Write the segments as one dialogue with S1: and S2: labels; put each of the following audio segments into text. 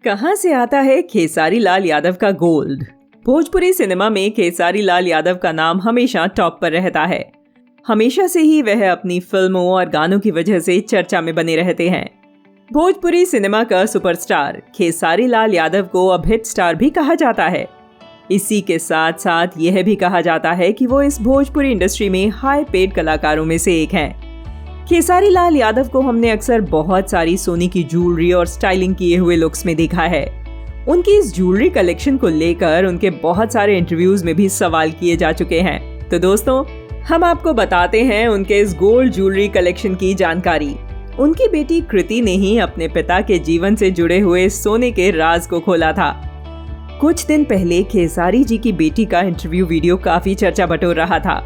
S1: कहां से आता है खेसारी लाल यादव का गोल्ड। भोजपुरी सिनेमा में खेसारी लाल यादव का नाम हमेशा टॉप पर रहता है। हमेशा से ही वह अपनी फिल्मों और गानों की वजह से चर्चा में बने रहते हैं। भोजपुरी सिनेमा का सुपरस्टार खेसारी लाल यादव को अब हिट स्टार भी कहा जाता है। इसी के साथ साथ यह भी कहा जाता है कि वो इस भोजपुरी इंडस्ट्री में हाई पेड कलाकारों में से एक हैं। खेसारी लाल यादव को हमने अक्सर बहुत सारी सोने की ज्वेलरी और स्टाइलिंग किए हुए लुक्स में देखा है। उनकी इस ज्वेलरी कलेक्शन को लेकर उनके बहुत सारे इंटरव्यूज में भी सवाल किए जा चुके हैं। तो दोस्तों, हम आपको बताते हैं उनके इस गोल्ड ज्वेलरी कलेक्शन की जानकारी। उनकी बेटी कृति ने ही अपने पिता के जीवन से जुड़े हुए सोने के राज को खोला था। कुछ दिन पहले खेसारी जी की बेटी का इंटरव्यू वीडियो काफी चर्चा बटोर रहा था।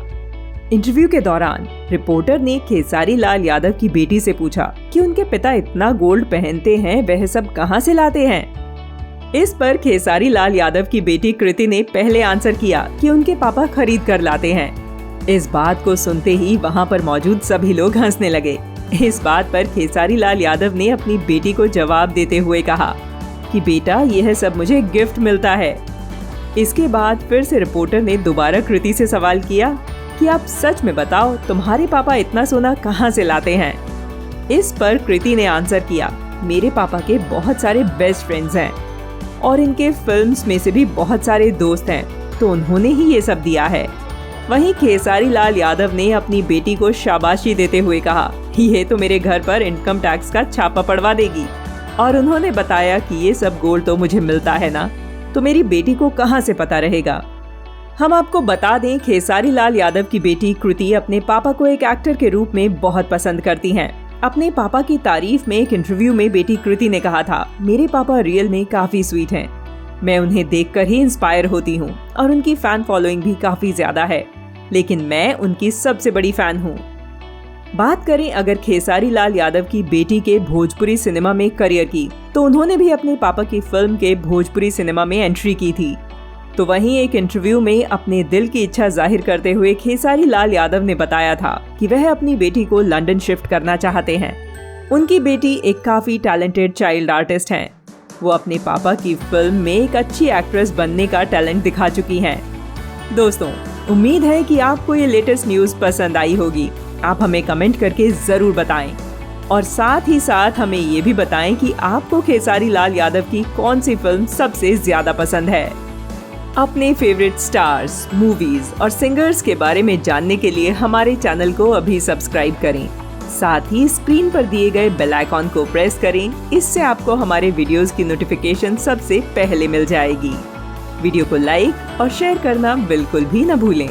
S1: इंटरव्यू के दौरान रिपोर्टर ने खेसारी लाल यादव की बेटी से पूछा कि उनके पिता इतना गोल्ड पहनते हैं, वह सब कहां से लाते हैं। इस पर खेसारी लाल यादव की बेटी कृति ने पहले आंसर किया कि उनके पापा खरीद कर लाते हैं। इस बात को सुनते ही वहां पर मौजूद सभी लोग हंसने लगे। इस बात पर खेसारी लाल यादव ने अपनी बेटी को जवाब देते हुए कहा कि बेटा, यह सब मुझे गिफ्ट मिलता है। इसके बाद फिर से रिपोर्टर ने दोबारा कृति से सवाल किया कि आप सच में बताओ, तुम्हारे पापा इतना सोना कहां से लाते हैं। इस पर कृति ने आंसर किया, मेरे पापा के बहुत सारे बेस्ट फ्रेंड्स हैं और इनके फिल्म्स में से भी बहुत सारे दोस्त हैं, तो उन्होंने ही ये सब दिया है। वहीं खेसारी लाल यादव ने अपनी बेटी को शाबाशी देते हुए कहा, ये तो मेरे घर पर इनकम टैक्स का छापा पड़वा देगी। और उन्होंने बताया कि ये सब गोल्ड तो मुझे मिलता है ना, तो मेरी बेटी को कहां से पता रहेगा। हम आपको बता दें, खेसारी लाल यादव की बेटी कृति अपने पापा को एक एक्टर के रूप में बहुत पसंद करती हैं। अपने पापा की तारीफ में एक इंटरव्यू में बेटी कृति ने कहा था, मेरे पापा रियल में काफी स्वीट हैं। मैं उन्हें देखकर ही इंस्पायर होती हूँ और उनकी फैन फॉलोइंग भी काफी ज्यादा है, लेकिन मैं उनकी सबसे बड़ी फैन हूँ। बात करें अगर खेसारी लाल यादव की बेटी के भोजपुरी सिनेमा में करियर की, तो उन्होंने भी अपने पापा की फिल्म के भोजपुरी सिनेमा में एंट्री की थी। तो वहीं एक इंटरव्यू में अपने दिल की इच्छा जाहिर करते हुए खेसारी लाल यादव ने बताया था कि वह अपनी बेटी को लंदन शिफ्ट करना चाहते हैं। उनकी बेटी एक काफी टैलेंटेड चाइल्ड आर्टिस्ट हैं। वो अपने पापा की फिल्म में एक अच्छी एक्ट्रेस बनने का टैलेंट दिखा चुकी हैं। दोस्तों, उम्मीद है कि आपको ये लेटेस्ट न्यूज पसंद आई होगी। आप हमें कमेंट करके जरूर बताएं और साथ ही साथ हमें ये भी बताएं कि आपको खेसारी लाल यादव की कौन सी फिल्म सबसे ज्यादा पसंद है। अपने फेवरेट स्टार्स, मूवीज और सिंगर्स के बारे में जानने के लिए हमारे चैनल को अभी सब्सक्राइब करें। साथ ही स्क्रीन पर दिए गए बेल आइकॉन को प्रेस करें। इससे आपको हमारे वीडियोस की नोटिफिकेशन सबसे पहले मिल जाएगी। वीडियो को लाइक और शेयर करना बिल्कुल भी न भूलें।